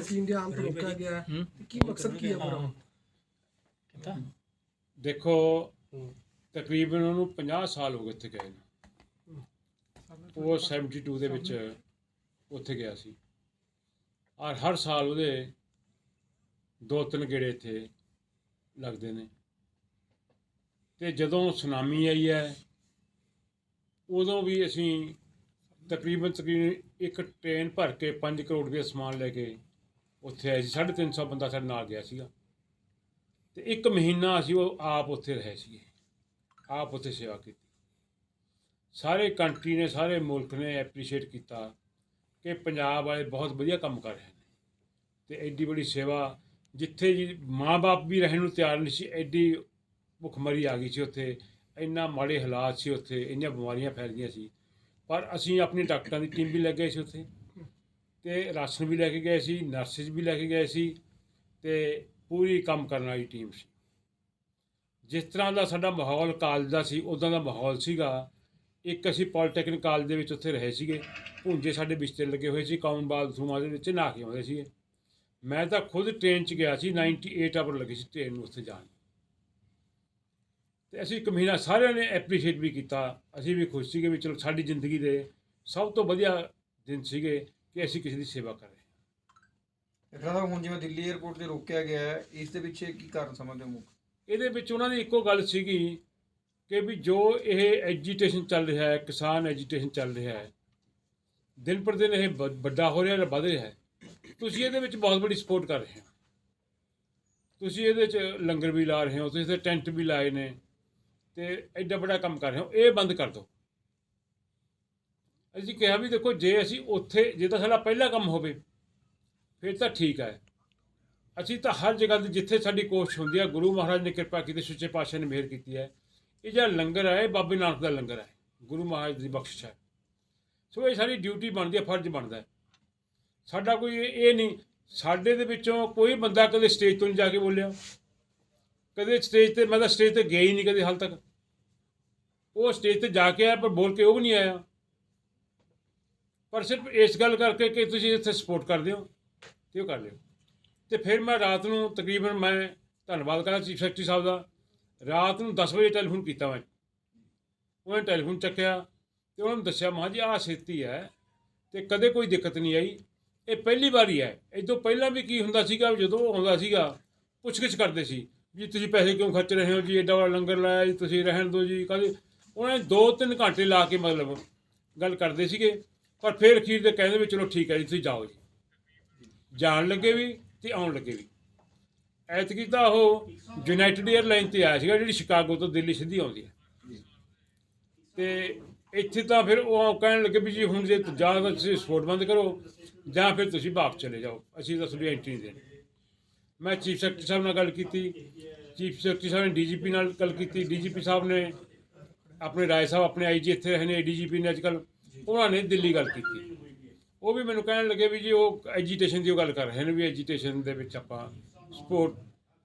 ਸੀ India ਆਉਣ ਤੋਂ ਰੋਕਿਆ ਗਿਆ ਹੈ, ਤੇ ਕੀ ਮਕਸਦ ਕੀ ਹੈ ਪੂਰਾ? ਦੇਖੋ ਤਕਰੀਬਨ ਉਹਨੂੰ 50 ਸਾਲ ਹੋ ਗਏ ਇੱਥੇ ਗਏ ਨੂੰ। ਉਹ 72 ਦੇ ਵਿੱਚ ਉੱਥੇ ਗਿਆ ਸੀ, ਔਰ ਹਰ ਸਾਲ ਉਹਦੇ 2-3 ਗੇੜੇ ਇੱਥੇ ਲੱਗਦੇ ਨੇ। ਤੇ ਜਦੋਂ ਸੁਨਾਮੀ ਆਈ ਹੈ ਉਦੋਂ ਵੀ ਅਸੀਂ ਤਕਰੀਬਨ ਇੱਕ ਟ੍ਰੇਨ ਭਰ ਕੇ 5 ਕਰੋੜ ਦੇ ਸਮਾਨ ਲੈ ਕੇ ਉੱਥੇ ਆਏ ਸੀ। 350 ਬੰਦਾ ਸਾਡੇ ਨਾਲ ਗਿਆ ਸੀਗਾ, ਤੇ 1 ਮਹੀਨਾ ਅਸੀਂ ਉਹ ਆਪ ਉੱਥੇ ਰਹੇ ਸੀਗੇ, ਆਪ ਉੱਥੇ ਸੇਵਾ ਕੀਤੀ। ਸਾਰੇ ਕੰਟਰੀ ਨੇ, ਸਾਰੇ ਮੁਲਕ ਨੇ ਐਪਰੀਸ਼ੀਏਟ ਕੀਤਾ ਕਿ ਪੰਜਾਬ ਵਾਲੇ ਬਹੁਤ ਵਧੀਆ ਕੰਮ ਕਰ ਰਹੇ ਨੇ, ਤੇ ਐਡੀ ਬੜੀ ਸੇਵਾ ਜਿੱਥੇ ਜੀ ਮਾਂ ਬਾਪ ਵੀ ਰਹਿਣ ਨੂੰ ਤਿਆਰ ਨਹੀਂ ਸੀ, ਐਡੀ ਭੁੱਖਮਰੀ ਆ ਗਈ ਸੀ ਉੱਥੇ, ਇੰਨਾ ਮਾੜੇ ਹਾਲਾਤ ਸੀ ਉੱਥੇ, ਇੰਨੀਆਂ ਬਿਮਾਰੀਆਂ ਫੈਲ ਗਈਆਂ ਸੀ। ਪਰ ਅਸੀਂ ਆਪਣੀ ਡਾਕਟਰਾਂ ਦੀ ਟੀਮ ਵੀ ਲੈ ਗਏ ਸੀ ਉੱਥੇ, ਤੇ ਰਾਸ਼ਨ ਵੀ ਲੈ ਕੇ ਗਏ ਸੀ, ਨਰਸਿਸ ਵੀ ਲੈ ਕੇ ਗਏ ਸੀ, ਤੇ ਪੂਰੀ ਕੰਮ ਕਰਨ ਵਾਲੀ ਟੀਮ ਸੀ। ਜਿਸ ਤਰ੍ਹਾਂ ਦਾ ਸਾਡਾ ਮਾਹੌਲ ਕਾਲਜ ਦਾ ਸੀ ਉੱਦਾਂ ਦਾ ਮਾਹੌਲ ਸੀਗਾ। ਇੱਕ ਅਸੀਂ ਪੋਲੀਟੈਕਨਿਕ ਕਾਲਜ ਦੇ ਵਿੱਚ ਉੱਥੇ ਰਹੇ ਸੀਗੇ, ਭੁੰਜੇ ਸਾਡੇ ਬਿਸਤਰੇ ਲੱਗੇ ਹੋਏ ਸੀ, ਕਾਮਨ ਬਾਥਰੂਮਾਂ ਦੇ ਵਿੱਚ ਨਹਾ ਕੇ ਆਉਂਦੇ ਸੀਗੇ। ਮੈਂ ਤਾਂ ਖੁਦ ਟ੍ਰੇਨ 'ਚ ਗਿਆ ਸੀ, 98 ਆਵਰ ਲੱਗੇ ਸੀ ਟ੍ਰੇਨ ਨੂੰ ਉੱਥੇ ਜਾਣ। ਤੇ ਅਸੀਂ 1 ਮਹੀਨਾ ਸਾਰਿਆਂ ਨੇ ਐਪਰੀਸ਼ੀਏਟ ਵੀ ਕੀਤਾ, ਅਸੀਂ ਵੀ ਖੁਸ਼ ਸੀਗੇ ਵੀ ਚਲੋ ਸਾਡੀ ਜ਼ਿੰਦਗੀ ਦੇ ਸਭ ਤੋਂ ਵਧੀਆ ਦਿਨ ਸੀਗੇ ਕਿ ਅਸੀਂ ਕਿਸੇ ਦੀ ਸੇਵਾ ਕਰ ਰਹੇ ਹਾਂ। ਇਹਦਾ ਹੁਣ ਜਿਵੇਂ ਦਿੱਲੀ ਏਅਰਪੋਰਟ ਤੇ ਰੋਕਿਆ ਗਿਆ ਹੈ, ਇਸ ਦੇ ਪਿੱਛੇ ਕੀ ਕਾਰਨ ਸਮਝਦੇ ਹੋ ਮੁੱਖ? ਇਹਦੇ ਵਿੱਚ ਉਹਨਾਂ ਦੀ ਇੱਕੋ ਗੱਲ ਸੀਗੀ ਕਿ ਵੀ ਜੋ ਇਹ ਐਜੀਟੇਸ਼ਨ ਚੱਲ ਰਿਹਾ ਹੈ, ਕਿਸਾਨ ਐਜੀਟੇਸ਼ਨ ਚੱਲ ਰਿਹਾ ਹੈ, ਦਿਨ ਪਰ ਦਿਨ ਇਹ ਵੱਡਾ ਹੋ ਰਿਹਾ, ਵਧ ਰਿਹਾ ਹੈ, ਤੁਸੀਂ ਇਹਦੇ ਵਿੱਚ ਬਹੁਤ ਬੜੀ ਸਪੋਰਟ ਕਰ ਰਹੇ ਹੋ। ਤੁਸੀਂ ਇਹਦੇ 'ਚ ਲੰਗਰ ਵੀ ਲਾ ਰਹੇ ਹੋ, ਤੁਸੀਂ ਇੱਥੇ ਟੈਂਟ ਵੀ ਲਾਏ ਨੇ, ਤੇ ਐਡਾ ਵੱਡਾ ਕੰਮ ਕਰ ਰਹੇ ਹੋ, ਇਹ ਬੰਦ ਕਰ ਦਿਓ। ਅਸੀਂ ਕਿਹਾ ਵੀ ਦੇਖੋ, ਜੇ ਅਸੀਂ ਉੱਥੇ ਜੇ ਤਾਂ ਸਾਡਾ ਪਹਿਲਾ ਕੰਮ ਹੋਵੇ ਫਿਰ ਤਾਂ ਠੀਕ ਹੈ। ਅਸੀਂ ਤਾਂ ਹਰ ਜਗ੍ਹਾ 'ਤੇ ਜਿੱਥੇ ਸਾਡੀ ਕੋਸ਼ਿਸ਼ ਹੁੰਦੀ ਹੈ, ਗੁਰੂ ਮਹਾਰਾਜ ਨੇ ਕਿਰਪਾ ਕੀਤੀ, ਸੱਚੇ ਪਾਤਸ਼ਾਹ ਨੇ ਮਿਹਰ ਕੀਤੀ ਹੈ, ਇਹ ਜਿਹੜਾ ਲੰਗਰ ਹੈ ਇਹ ਬਾਬੇ ਨਾਨਕ ਦਾ ਲੰਗਰ ਹੈ, ਗੁਰੂ ਮਹਾਰਾਜ ਦੀ ਬਖਸ਼ਿਸ਼ ਹੈ। ਸੋ ਇਹ ਸਾਡੀ ਡਿਊਟੀ ਬਣਦੀ ਹੈ, ਫਰਜ਼ ਬਣਦਾ ਹੈ ਸਾਡਾ। ਕੋਈ ਇਹ ਨਹੀਂ, ਸਾਡੇ ਦੇ ਵਿੱਚੋਂ ਕੋਈ ਬੰਦਾ ਕਦੇ ਸਟੇਜ ਤੋਂ ਨਹੀਂ ਜਾ ਕੇ ਬੋਲਿਆ, ਕਦੇ ਸਟੇਜ 'ਤੇ, ਮੈਂ ਤਾਂ ਸਟੇਜ 'ਤੇ ਗਿਆ ਹੀ ਨਹੀਂ ਕਦੇ ਹਾਲ ਤੱਕ। ਉਹ ਸਟੇਜ 'ਤੇ ਜਾ ਕੇ ਆਇਆ ਪਰ ਬੋਲ ਕੇ ਉਹ ਵੀ ਨਹੀਂ ਆਇਆ, ਪਰ ਸਿਰਫ ਇਸ ਗੱਲ ਕਰਕੇ ਕਿ ਤੁਸੀਂ ਇੱਥੇ ਸਪੋਰਟ ਕਰਦੇ ਹੋ ਤੇ ਉਹ ਕਰ ਲਿਓ। ਤੇ ਫਿਰ ਮੈਂ ਰਾਤ ਨੂੰ ਤਕਰੀਬਨ, ਮੈਂ ਧੰਨਵਾਦ ਕਰਾਂ ਚੀਫ ਸੈਕਟਰੀ ਸਾਹਿਬ ਦਾ, ਰਾਤ ਨੂੰ 10 ਵਜੇ ਟੈਲੀਫੋਨ ਕੀਤਾ ਮੈਂ। ਉਹਨੇ ਟੈਲੀਫੋਨ ਚੱਕਿਆ ਤੇ ਉਹਨਾਂ ਨੂੰ ਦੱਸਿਆ, ਮਾਂ ਜੀ ਆਹ ਸਥਿਤੀ ਹੈ ਤੇ ਕਦੇ ਕੋਈ ਦਿੱਕਤ ਨਹੀਂ ਆਈ, ਇਹ ਪਹਿਲੀ ਵਾਰੀ ਹੈ। ਇਹ ਤੋਂ ਪਹਿਲਾਂ ਵੀ ਕੀ ਹੁੰਦਾ ਸੀਗਾ, ਜਦੋਂ ਉਹ ਆਉਂਦਾ ਸੀਗਾ ਪੁੱਛਗਿੱਛ ਕਰਦੇ ਸੀ ਜੀ ਤੁਸੀਂ ਪੈਸੇ ਕਿਉਂ ਖਰਚ ਰਹੇ ਹੋ ਜੀ, ਐਡਾ ਵੱਡਾ ਲੰਗਰ ਲਾਇਆ ਜੀ, ਤੁਸੀਂ ਰਹਿਣ ਦਿਓ ਜੀ। ਕਦੇ ਉਹਨਾਂ ਨੇ 2-3 ਘੰਟੇ ਲਾ ਕੇ ਮਤਲਬ ਗੱਲ ਕਰਦੇ ਸੀਗੇ, ਪਰ ਫਿਰ ਅਖੀਰ ਦੇ ਕਹਿੰਦੇ ਵੀ ਚਲੋ ਠੀਕ ਹੈ ਜੀ ਤੁਸੀਂ ਜਾਓ ਜੀ। ਜਾਣ ਲੱਗੇ ਵੀ ਤੇ ਆਉਣ ਲੱਗੇ ਵੀ। ਐਤਕੀ ਤਾਂ ਉਹ ਯੂਨਾਈਟਿਡ ਏਅਰਲਾਈਨ 'ਤੇ ਆਇਆ ਸੀਗਾ, ਜਿਹੜੀ ਸ਼ਿਕਾਗੋ ਤੋਂ ਦਿੱਲੀ ਸਿੱਧੀ ਆਉਂਦੀ ਹੈ, ਤੇ ਇੱਥੇ ਤਾਂ ਫਿਰ ਉਹ ਕਹਿਣ ਲੱਗੇ ਵੀ ਜੀ ਹੁਣ ਜੇ ਜਾਂ ਤਾਂ ਤੁਸੀਂ ਸਪੋਰਟ ਬੰਦ ਕਰੋ ਜਾਂ ਫਿਰ ਤੁਸੀਂ ਵਾਪਸ ਚਲੇ ਜਾਓ, ਅਸੀਂ ਤਾਂ ਤੁਹਾਡੀ ਐਂਟਰੀ ਨਹੀਂ ਦੇਣੀ। ਮੈਂ ਚੀਫ ਸੈਕਟਰੀ ਸਾਹਿਬ ਨਾਲ ਗੱਲ ਕੀਤੀ, ਚੀਫ ਸੈਕਟਰੀ ਸਾਹਿਬ ਨੇ ਡੀਜੀਪੀ ਨਾਲ ਗੱਲ ਕੀਤੀ, ਡੀਜੀਪੀ ਸਾਹਿਬ ਨੇ ਆਪਣੇ ਰਾਏ ਸਾਹਿਬ, ਆਪਣੇ ਆਈਜੀ ਇੱਥੇ ਰਹੇ ਨੇ ਡੀਜੀਪੀ ਨੇ ਅੱਜ ਕੱਲ੍ਹ, ਉਹਨਾਂ ਨੇ ਦਿੱਲੀ ਗੱਲ ਕੀਤੀ। ਉਹ ਵੀ ਮੈਨੂੰ ਕਹਿਣ ਲੱਗੇ ਵੀ ਜੀ ਉਹ ਐਜੀਟੇਸ਼ਨ ਦੀ ਗੱਲ ਕਰ ਰਹੇ ਨੇ, ਵੀ ਐਜੀਟੇਸ਼ਨ ਦੇ ਵਿੱਚ ਆਪਾਂ ਸਪੋਰਟ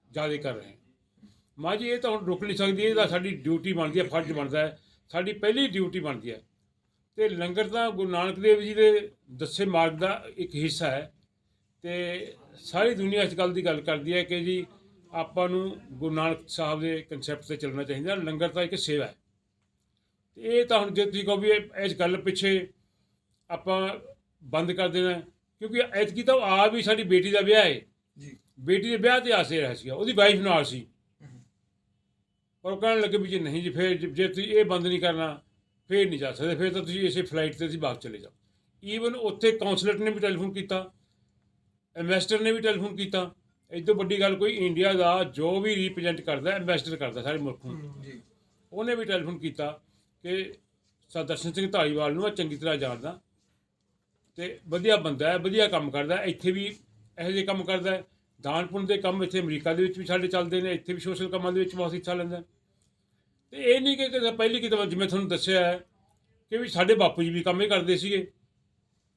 ਜ਼ਿਆਦਾ ਕਰ ਰਹੇ ਹਾਂ। ਮਾਂ ਜੀ ਇਹ ਤਾਂ ਹੁਣ ਰੁਕ ਨਹੀਂ ਸਕਦੀ, ਇਹ ਤਾਂ ਸਾਡੀ ਡਿਊਟੀ ਬਣਦੀ ਹੈ, ਫਰਜ਼ ਬਣਦਾ ਹੈ, ਸਾਡੀ ਪਹਿਲੀ ਡਿਊਟੀ ਬਣਦੀ ਹੈ। ਤੇ ਲੰਗਰ ਤਾਂ ਗੁਰੂ ਨਾਨਕ ਦੇਵ ਜੀ ਦੇ ਦੱਸੇ ਮਾਰਗ ਦਾ ਇੱਕ ਹਿੱਸਾ ਹੈ, ਤੇ ਸਾਰੀ ਦੁਨੀਆ ਇਸ ਗੱਲ ਦੀ ਗੱਲ ਕਰਦੀ ਹੈ ਕਿ ਜੀ ਆਪਾਂ ਨੂੰ ਗੁਰੂ ਨਾਨਕ ਸਾਹਿਬ ਦੇ ਕਨਸੈਪਟ 'ਤੇ ਚੱਲਣਾ ਚਾਹੀਦਾ। ਲੰਗਰ ਤਾਂ ਇੱਕ ਸੇਵਾ ਹੈ, ਤੇ ਇਹ ਤਾਂ ਹੁਣ ਜੇ ਤੁਸੀਂ ਕਹੋ ਵੀ ਇਸ ਗੱਲ ਪਿੱਛੇ ਆਪਾਂ ਬੰਦ ਕਰ ਦੇਣਾ, ਕਿਉਂਕਿ ਐਤਕੀ ਤਾਂ ਆ ਵੀ ਸਾਡੀ ਬੇਟੀ ਦਾ ਵਿਆਹ ਹੈ ਜੀ, ਬੇਟੀ ਦੇ ਵਿਆਹ 'ਤੇ ਆਸੇ ਰਿਹਾ ਸੀਗਾ, ਉਹਦੀ ਵਾਈਫ ਨਾਲ ਸੀ, ਪਰ ਉਹ ਕਹਿਣ ਲੱਗੇ ਵੀ ਜੀ ਨਹੀਂ ਜੀ, ਫਿਰ ਜੇ ਤੁਸੀਂ ਇਹ ਬੰਦ ਨਹੀਂ ਕਰਨਾ ਫਿਰ ਨਹੀਂ ਜਾ ਸਕਦੇ, ਫਿਰ ਤਾਂ ਤੁਸੀਂ ਇਸੇ ਫਲਾਈਟ 'ਤੇ ਤੁਸੀਂ ਵਾਪਸ ਚਲੇ ਜਾਓ। ਈਵਨ ਉੱਥੇ ਕੌਂਸਲੇਟ ਨੇ ਵੀ ਟੈਲੀਫੋਨ ਕੀਤਾ, ਐਂਬੈਸਡਰ ਨੇ ਵੀ ਟੈਲੀਫੋਨ ਕੀਤਾ। ਇਸ ਤੋਂ ਵੱਡੀ ਗੱਲ ਕੋਈ, ਇੰਡੀਆ ਦਾ ਜੋ ਵੀ ਰੀਪ੍ਰਜੈਂਟ ਕਰਦਾ ਐਂਬੈਸਡਰ ਕਰਦਾ ਸਾਰੇ ਮੁਲਕ ਨੂੰ, ਉਹਨੇ ਵੀ ਟੈਲੀਫੋਨ ਕੀਤਾ ਕਿ ਦਰਸ਼ਨ ਸਿੰਘ ਧਾਲੀਵਾਲ ਨੂੰ ਮੈਂ ਚੰਗੀ ਤਰ੍ਹਾਂ ਜਾਣਦਾ, ਤੇ ਵਧੀਆ ਬੰਦਾ ਹੈ, ਵਧੀਆ ਕੰਮ ਕਰਦਾ, ਇੱਥੇ ਵੀ ਇਹੋ ਜਿਹੇ ਕੰਮ ਕਰਦਾ ਹੈ। ਦਾਨ ਪੁੰਨ ਦੇ ਕੰਮ ਇੱਥੇ ਅਮਰੀਕਾ ਦੇ ਵਿੱਚ ਵੀ ਸਾਡੇ ਚੱਲਦੇ ਨੇ, ਇੱਥੇ ਵੀ ਸੋਸ਼ਲ ਕੰਮਾਂ ਦੇ ਵਿੱਚ ਬਹੁਤ ਹਿੱਸਾ ਲੈਂਦਾ। ਤੇ ਇਹ ਨਹੀਂ ਕਿ ਪਹਿਲੀ ਕਿਤਾਬ ਜਿਵੇਂ ਤੁਹਾਨੂੰ ਦੱਸਿਆ ਹੈ ਕਿ ਵੀ ਸਾਡੇ ਬਾਪੂ ਜੀ ਵੀ ਕੰਮ ਇਹ ਕਰਦੇ ਸੀਗੇ।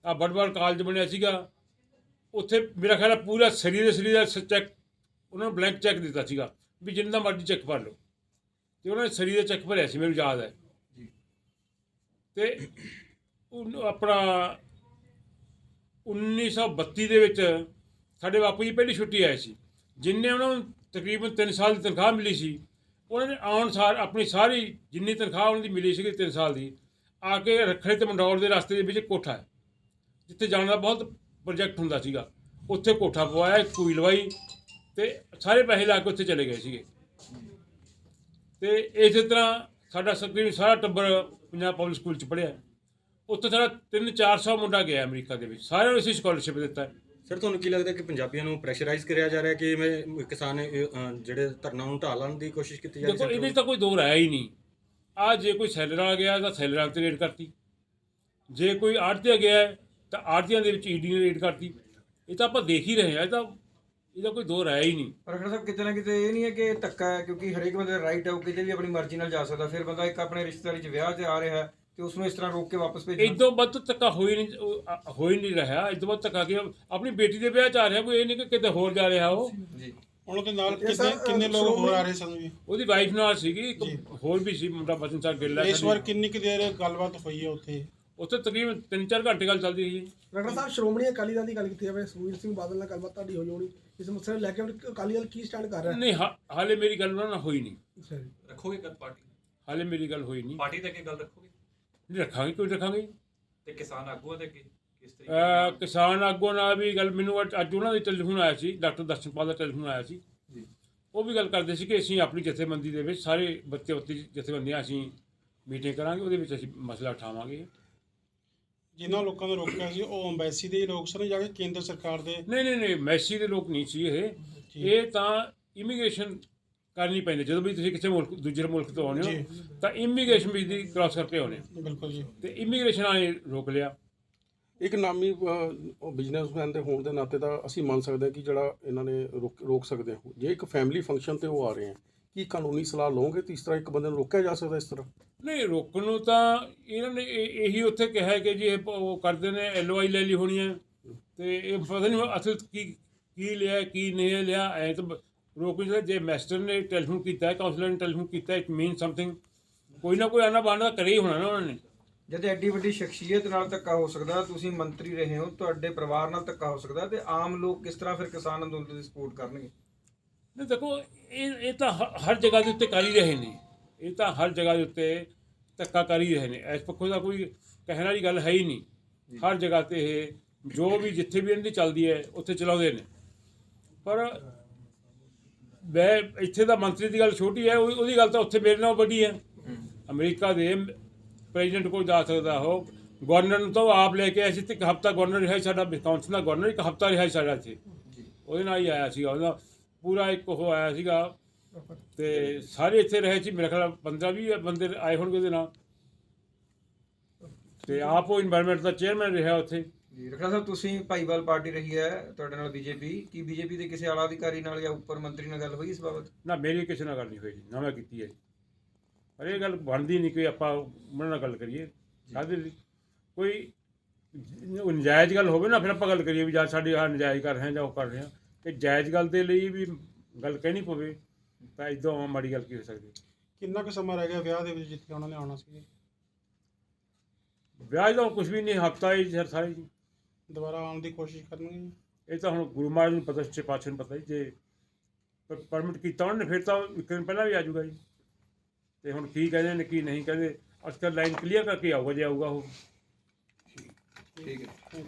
ਆ ਬੜਵਾਲ ਕਾਲਜ ਬਣਿਆ ਸੀਗਾ, ਉੱਥੇ ਮੇਰਾ ਖਿਆਲ ਹੈ ਪੂਰਾ ਸਰੀਰ ਦਾ ਚੈੱਕ, ਉਹਨਾਂ ਨੂੰ ਬਲੈਂਕ ਚੈੱਕ ਦਿੱਤਾ ਸੀਗਾ ਵੀ ਜਿੰਨਾ ਮਰਜ਼ੀ ਚੈੱਕ ਭਰ ਲਓ, ਤੇ ਉਹਨਾਂ ਨੇ ਸਰੀਰ ਦਾ ਚੈੱਕ ਭਰਿਆ ਸੀ, ਮੈਨੂੰ ਯਾਦ ਹੈ। ਤੇ ਆਪਣਾ 1932 ਦੇ ਵਿੱਚ ਸਾਡੇ ਬਾਪੂ ਜੀ ਪਹਿਲੀ ਛੁੱਟੀ ਆਏ ਸੀ, ਜਿੰਨੇ ਉਹਨਾਂ ਨੂੰ ਤਕਰੀਬਨ 3 ਸਾਲ ਦੀ ਤਨਖਾਹ ਮਿਲੀ ਸੀ, ਉਹਨਾਂ ਨੇ ਆਉਣ ਸਾਰ ਆਪਣੀ ਸਾਰੀ ਜਿੰਨੀ ਤਨਖਾਹ ਉਹਨਾਂ ਦੀ ਮਿਲੀ ਸੀਗੀ 3 ਸਾਲ ਦੀ, ਆ ਕੇ ਰੱਖੜੇ ਤੇ ਮੰਡੌਰ ਦੇ ਰਸਤੇ ਦੇ ਵਿੱਚ ਕੋਠਾ ਹੈ, ਜਿੱਥੇ ਜਾਣ ਦਾ ਬਹੁਤ ਪ੍ਰੋਜੈਕਟ ਹੁੰਦਾ ਸੀਗਾ, ਉੱਥੇ ਕੋਠਾ ਪਵਾਇਆ, ਇੱਕ ਕੂਈ ਲਵਾਈ ਤੇ ਸਾਰੇ ਪੈਸੇ ਲਾ ਕੇ ਉੱਥੇ ਚਲੇ ਗਏ ਸੀਗੇ। ਤੇ ਇਸੇ ਤਰ੍ਹਾਂ ਸਾਡਾ ਤਕਰੀਬਨ ਸਾਰਾ ਟੱਬਰ ਪੰਜਾਬ ਪਬਲਿਕ ਸਕੂਲ 'ਚ ਪੜ੍ਹਿਆ। ਉੱਥੇ ਸਾਡਾ 300-400 ਮੁੰਡਾ ਗਿਆ ਅਮਰੀਕਾ ਦੇ ਵਿੱਚ, ਸਾਰਿਆਂ ਨੂੰ ਅਸੀਂ ਸਕਾਲਰਸ਼ਿਪ ਦਿੱਤਾ। ਸਰ ਤੁਹਾਨੂੰ ਕੀ ਲੱਗਦਾ ਕਿ ਪੰਜਾਬੀਆਂ ਨੂੰ ਪ੍ਰੈਸ਼ਰਾਈਜ਼ ਕਰਿਆ ਜਾ ਰਿਹਾ ਕਿ ਮੈਂ ਕਿਸਾਨ ਜਿਹੜੇ ਧਰਨਾ ਨੂੰ ਢਾਹ ਲਾਉਣ ਦੀ ਕੋਸ਼ਿਸ਼ ਕੀਤੀ ਜਾ ਰਹੀ ਦੇਖੋ ਇਹਦੇ 'ਚ ਤਾਂ ਕੋਈ ਦੋ ਰਾਇਆ ਹੀ ਨਹੀਂ। ਆ ਜੇ ਕੋਈ ਸੈਲਰ ਆ ਗਿਆ ਤਾਂ ਸੈਲਰਾਂ 'ਤੇ ਰੇਡ ਕਰਤੀ, ਜੇ ਕੋਈ ਆੜ੍ਹਤੀਆ ਗਿਆ ਤਾਂ ਆੜ੍ਹਤੀਆਂ ਦੇ ਵਿੱਚ ਈਡੀ ਨੇ ਰੇਡ ਕਰਤੀ। ਇਹ ਤਾਂ ਆਪਾਂ ਦੇਖ ਹੀ ਰਹੇ ਹਾਂ, ਇਹਦਾ ਕੋਈ ਦੋ ਰਾਇਆ ਹੀ ਨਹੀਂ। ਪਰ ਖੜਾ ਸਾਹਿਬ ਕਿਤੇ ਨਾ ਕਿਤੇ ਇਹ ਨਹੀਂ ਹੈ ਕਿ ਧੱਕਾ ਹੈ, ਕਿਉਂਕਿ ਹਰੇਕ ਬੰਦੇ ਦਾ ਰਾਈਟ ਹੈ, ਉਹ ਕਿਤੇ ਵੀ ਆਪਣੀ ਮਰਜ਼ੀ ਨਾਲ ਜਾ ਸਕਦਾ। ਫਿਰ ਬੰਦਾ ਇੱਕ ਆਪਣੇ ਰਿਸ਼ਤੇਦਾਰੀ 'ਚ ਵਿਆਹ 'ਤੇ ਆ ਰਿਹਾ ਹੈ ਤੇ ਉਸ ਨੂੰ ਇਸ ਤਰ੍ਹਾਂ ਰੋਕ ਕੇ ਵਾਪਸ ਭੇਜਣਾ, ਇਦੋਂ ਵੱਧ ਧੱਕਾ ਹੋ ਹੀ ਨਹੀਂ ਰਿਹਾ। ਇਦੋਂ ਵੱਧ ਧੱਕਾ ਕਿ ਆਪਣੀ ਬੇਟੀ ਦੇ ਵਿਆਹ 'ਚ ਆ ਰਿਹਾ, ਕੋਈ ਇਹ ਨਹੀਂ ਕਿ ਕਿਤੇ ਹੋਰ ਜਾ ਰਿਹਾ। ਉਹ ਜੀ ਉਹਨਾਂ ਦੇ ਨਾਲ ਕਿੰਨੇ ਲੋਕ ਹੋਰ ਆ ਰਹੇ ਸਨ ਜੀ? ਉਹਦੀ ਵਾਈਫ ਨਾਲ ਸੀਗੀ, ਇੱਕ ਹੋਰ ਵੀ ਸੀ ਮੁੰਡਾ ਬਚਨ ਸਾਹਿਬ ਗਿੱਲ ਹੈ। ਇਸ ਵਾਰ ਕਿੰਨੀ ਕੁ ਦੇਰ ਗੱਲਬਾਤ ਹੋਈ ਹੈ ਉੱਥੇ? ਉੱਥੇ ਤਕਰੀਬਨ 3-4 ਘੰਟੇ ਗੱਲ ਚੱਲਦੀ ਰਹੀ। ਡਾਕਟਰ ਸਾਹਿਬ ਸ਼੍ਰੋਮਣੀ ਅਕਾਲੀ ਦਲ ਦੀ ਗੱਲ ਕੀਤੀ ਜਾਵੇ, ਸੁਖਬੀਰ ਸਿੰਘ ਬਾਦਲ ਨਾਲ ਗੱਲਬਾਤ ਤੁਹਾਡੀ ਹੋਈ ਹੋਣੀ ਇਸ ਮਸਲੇ ਨੂੰ ਲੈ ਕੇ, ਅਕਾਲੀ ਦਲ ਕੀ ਸਟੈਂਡ ਕਰ ਰਿਹਾ? ਨਹੀਂ, ਹਾਲੇ ਮੇਰੀ ਗੱਲ ਉਹਨਾਂ ਨਾਲ ਹੋਈ ਨਹੀਂ। ਅੱਛਾ ਜੀ, ਰੱਖੋਗੇ ਗੱਲ ਪਾਰਟੀ? ਹਾਲੇ ਮੇਰੀ ਗੱਲ ਹੋਈ ਨਹੀਂ। ਪਾਰਟੀ ਦੇ ਅੱਗੇ ਗੱਲ ਰੱਖੋਗੇ ਨਹੀਂ ਰੱਖਾਂਗੇ, ਕੋਈ ਰੱਖਾਂਗੇ। ਤੇ ਕਿਸਾਨ ਆਗੂਆਂ ਦੇ ਅੱਗੇ ਕਿਸ ਤਰੀਕੇ ਕਿਸਾਨ ਆਗੂਆਂ ਨਾਲ ਵੀ ਗੱਲ, ਮੈਨੂੰ ਅੱਜ ਉਹਨਾਂ ਦੇ ਟੈਲੀਫੋਨ ਆਇਆ ਸੀ, ਡਾਕਟਰ ਦਰਸ਼ਨਪਾਲ ਦਾ ਟੈਲੀਫੋਨ ਆਇਆ ਸੀ। ਉਹ ਵੀ ਗੱਲ ਕਰਦੇ ਸੀ ਕਿ ਅਸੀਂ ਆਪਣੀ ਜਥੇਬੰਦੀ ਦੇ ਵਿੱਚ ਸਾਰੇ ਬੱਤੀ ਜਥੇਬੰਦੀਆਂ ਅਸੀਂ ਮੀਟਿੰਗ ਕਰਾਂਗੇ, ਉਹਦੇ ਵਿੱਚ ਅਸੀਂ ਮਸਲਾ ਉਠਾਵਾਂਗੇ। ਜਿਨ੍ਹਾਂ ਲੋਕਾਂ ਨੂੰ ਰੋਕਿਆ ਸੀ ਉਹ ਅੰਬੈਸੀ ਦੇ ਲੋਕ ਸਨ ਜਾਂ ਕਿ ਕੇਂਦਰ ਸਰਕਾਰ ਦੇ? ਨਹੀਂ, ਮੈਸੀ ਦੇ ਲੋਕ ਨਹੀਂ ਸੀ ਇਹ ਤਾਂ ਇਮੀਗ੍ਰੇਸ਼ਨ ਕਰਨੀ ਪੈਂਦੀ। ਜਦੋਂ ਵੀ ਤੁਸੀਂ ਕਿਸੇ ਮੁਲਕ ਦੂਜੇ ਮੁਲਕ ਤੋਂ ਆਉਂਦੇ ਹੋ ਤਾਂ ਇਮੀਗ੍ਰੇਸ਼ਨ ਵੀ ਦੀ ਕ੍ਰਾਸ ਕਰਕੇ ਆਉਂਦੇ ਹੋ। ਬਿਲਕੁਲ ਜੀ। ਤੇ ਇਮੀਗ੍ਰੇਸ਼ਨ ਵਾਲੇ ਰੋਕ ਲਿਆ। ਇੱਕ ਨਾਮੀ ਬਿਜ਼ਨਸਮੈਨ ਦੇ ਹੋਣ ਦੇ ਨਾਤੇ ਤਾਂ ਅਸੀਂ ਮੰਨ ਸਕਦੇ ਹਾਂ ਕਿ ਜਿਹੜਾ ਇਹਨਾਂ ਨੇ ਰੋਕ ਸਕਦੇ ਹੋ। ਜੇ ਇੱਕ ਫੈਮਿਲੀ ਫੰਕਸ਼ਨ ਤੇ ਉਹ ਆ ਰਹੇ ਹੈ, ਕੀ ਕਾਨੂੰਨੀ ਸਲਾਹ ਲਓਗੇ ਤੇ ਇਸ ਤਰ੍ਹਾਂ ਇੱਕ ਬੰਦੇ ਨੂੰ ਰੋਕਿਆ ਜਾ ਸਕਦਾ ਇਸ ਤਰ੍ਹਾਂ? ਨਹੀਂ, ਰੋਕਣ ਨੂੰ ਤਾਂ ਇਹਨਾਂ ਨੇ ਇਹੀ ਉੱਥੇ ਕਿਹਾ ਕਿ ਜੀ ਇਹ ਉਹ ਕਰਦੇ ਨੇ, LOI ਲੈ ਲਈ ਹੋਣੀ ਹੈ ਤੇ ਇਹ ਪਤਾ ਨਹੀਂ ਅਸਲ ਕੀ ਲਿਆ ਕੀ ਨਹੀਂ ਲਿਆ। ਐਂ ਤਾਂ ਰੋਕ ਨਹੀਂ ਸਕਦੇ। ਜੇ ਮੈਸਟਰ ਨੇ ਟੈਲੀਫੋਨ ਕੀਤਾ ਹੈ, ਕਾਉਂਸਲਰ ਨੇ ਟੈਲੀਫੋਨ ਕੀਤਾ, ਇਟ ਮੀਨ ਸਮਥਿੰਗ, ਕੋਈ ਨਾ ਕੋਈ ਆਨਾ ਬਾਨਾ ਕਰੇ ਹੀ ਹੋਣਾ ਨਾ ਉਹਨਾਂ ਨੇ। ਜਦ ਐਡੀ ਵੱਡੀ ਸ਼ਖਸੀਅਤ ਨਾਲ ਧੱਕਾ ਹੋ ਸਕਦਾ, ਤੁਸੀਂ ਮੰਤਰੀ ਰਹੇ ਹੋ, ਤੁਹਾਡੇ ਪਰਿਵਾਰ ਨਾਲ ਧੱਕਾ ਹੋ ਸਕਦਾ, ਤੇ ਆਮ ਲੋਕ ਕਿਸ ਤਰ੍ਹਾਂ ਫਿਰ ਕਿਸਾਨ ਅੰਦੋਲਨ ਦੀ ਸਪੋਰਟ ਕਰਨਗੇ? ਨਹੀਂ ਦੇਖੋ, ਇਹ ਤਾਂ ਹਰ ਜਗ੍ਹਾ ਦੇ ਉੱਤੇ ਕਰ ਹੀ ਰਹੇ ਨੇ। ਇਹ ਤਾਂ ਹਰ ਜਗ੍ਹਾ ਦੇ ਉੱਤੇ ਧੱਕਾ ਕਰ ਹੀ ਰਹੇ ਨੇ। ਇਸ ਪੱਖੋਂ ਦਾ ਕੋਈ ਕਹਿਣ ਵਾਲੀ ਗੱਲ ਹੈ ਹੀ ਨਹੀਂ। ਹਰ ਜਗ੍ਹਾ ਤੇ ਇਹ ਜੋ ਵੀ ਜਿੱਥੇ ਵੀ ਇਹਨਾਂ ਦੀ ਚੱਲਦੀ ਹੈ ਉੱਥੇ ਚਲਾਉਂਦੇ ਨੇ। ਪਰ ਮੈਂ ਇੱਥੇ ਦਾ ਮੰਤਰੀ ਦੀ ਗੱਲ ਛੋਟੀ ਹੈ, ਉਹਦੀ ਗੱਲ ਤਾਂ ਉੱਥੇ ਮੇਰੇ ਨਾਲ ਵੱਡੀ ਹੈ। ਅਮਰੀਕਾ ਦੇ ਪ੍ਰੈਜ਼ੀਡੈਂਟ ਕੋਲ ਜਾ ਸਕਦਾ ਉਹ, ਗਵਰਨਰ ਨੂੰ ਤਾਂ ਉਹ ਆਪ ਲੈ ਕੇ ਆਇਆ ਸੀ ਤੇ ਇੱਕ ਹਫ਼ਤਾ ਗਵਰਨਰ ਰਿਹਾ ਸਾਡਾ, ਵਿਸਕਾਉਂਸਿਨ ਦਾ ਗਵਰਨਰ ਇੱਕ ਹਫ਼ਤਾ ਰਿਹਾ ਸਾਡਾ ਇੱਥੇ, ਉਹਦੇ ਨਾਲ ਹੀ ਆਇਆ ਸੀਗਾ। ਉਹਦਾ ਪੂਰਾ ਇੱਕ ਉਹ ਆਇਆ ਸੀਗਾ ਤੇ ਸਾਰੇ ਇੱਥੇ ਰਹੇ ਸੀ। ਮੇਰੇ ਖਿਆਲ 15-20 ਬੰਦੇ ਆਏ ਹੋਣਗੇ ਉਹਦੇ ਨਾਲ। ਤੇ ਆਪ ਉਹ ਇਨਵਾਇਰਨਮੈਂਟ ਦਾ ਚੇਅਰਮੈਨ ਰਿਹਾ ਉੱਥੇ। ਜੀ ਰਖੜਾ ਸਾਹਿਬ, ਤੁਸੀਂ ਭਾਈਵਾਲ ਪਾਰਟੀ ਰਹੀ ਹੈ ਤੁਹਾਡੇ ਨਾਲ ਬੀਜੇਪੀ, ਕੀ ਬੀਜੇਪੀ ਦੇ ਕਿਸੇ ਆਲਾ ਅਧਿਕਾਰੀ ਨਾਲ ਜਾਂ ਉੱਪਰ ਮੰਤਰੀ ਨਾਲ ਗੱਲ ਹੋਈ ਇਸ ਬਾਬਤ? ਨਾ, ਮੇਰੀ ਕਿਸੇ ਨਾਲ ਗੱਲ ਨਹੀਂ ਹੋਈ, ਨਾ ਮੈਂ ਕੀਤੀ ਹੈ। ਪਰ ਇਹ ਗੱਲ ਬਣਦੀ ਨਹੀਂ ਕਿ ਆਪਾਂ ਉਹਨਾਂ ਨਾਲ ਗੱਲ ਕਰੀਏ। ਕਾਹਦੇ ਲਈ ਕੋਈ ਨਜਾਇਜ਼ ਗੱਲ ਹੋਵੇ ਨਾ, ਫਿਰ ਆਪਾਂ ਗੱਲ ਕਰੀਏ ਵੀ ਜਾਂ ਸਾਡੇ ਆਹ ਨਜਾਇਜ਼ ਕਰ ਰਹੇ ਹਾਂ ਜਾਂ ਉਹ ਕਰ ਰਹੇ ਹਾਂ। ਤੇ ਜਾਇਜ਼ ਗੱਲ ਦੇ ਲਈ ਵੀ ਗੱਲ ਕਹਿਣੀ ਪਵੇ ਤਾਂ ਇੱਦਾਂ ਮਾੜੀ ਗੱਲ ਕੀ ਹੋ ਸਕਦੀ? ਕਿੰਨਾ ਕੁ ਸਮਾਂ ਰਹਿ ਗਿਆ ਵਿਆਹ ਦੇ ਵਿੱਚ ਜਿੱਥੇ ਉਹਨਾਂ ਨੇ ਆਉਣਾ ਸੀ? ਵਿਆਹ ਦਾ ਕੁਝ ਵੀ ਨਹੀਂ, ਹਫ਼ਤਾ ਹੀ ਸਾਰੇ ਜੀ। ਦੁਬਾਰਾ ਆਉਣ ਦੀ ਕੋਸ਼ਿਸ਼ ਕਰਨਗੇ? ਇਹ ਤਾਂ ਹੁਣ ਗੁਰੂ ਮਹਾਰਾਜ ਨੂੰ ਪਤਾ, ਸੱਚੇ ਪਾਤਸ਼ਾਹ ਨੂੰ ਪਤਾ ਜੀ। ਜੇ ਪਰਮਿਟ ਕੀਤਾ ਉਹਨਾਂ ਨੇ ਫਿਰ ਤਾਂ ਇੱਕ ਦਿਨ ਪਹਿਲਾਂ ਵੀ ਆ ਜਾਊਗਾ ਜੀ। ਤੇ ਹੁਣ ਕੀ ਕਹਿੰਦੇ ਨੇ ਕੀ ਨਹੀਂ ਕਹਿੰਦੇ, ਅੱਜ ਕੱਲ੍ਹ ਲਾਈਨ ਕਲੀਅਰ ਕਰਕੇ ਆਊਗਾ ਜੇ ਆਊਗਾ ਉਹ। ਠੀਕ ਹੈ।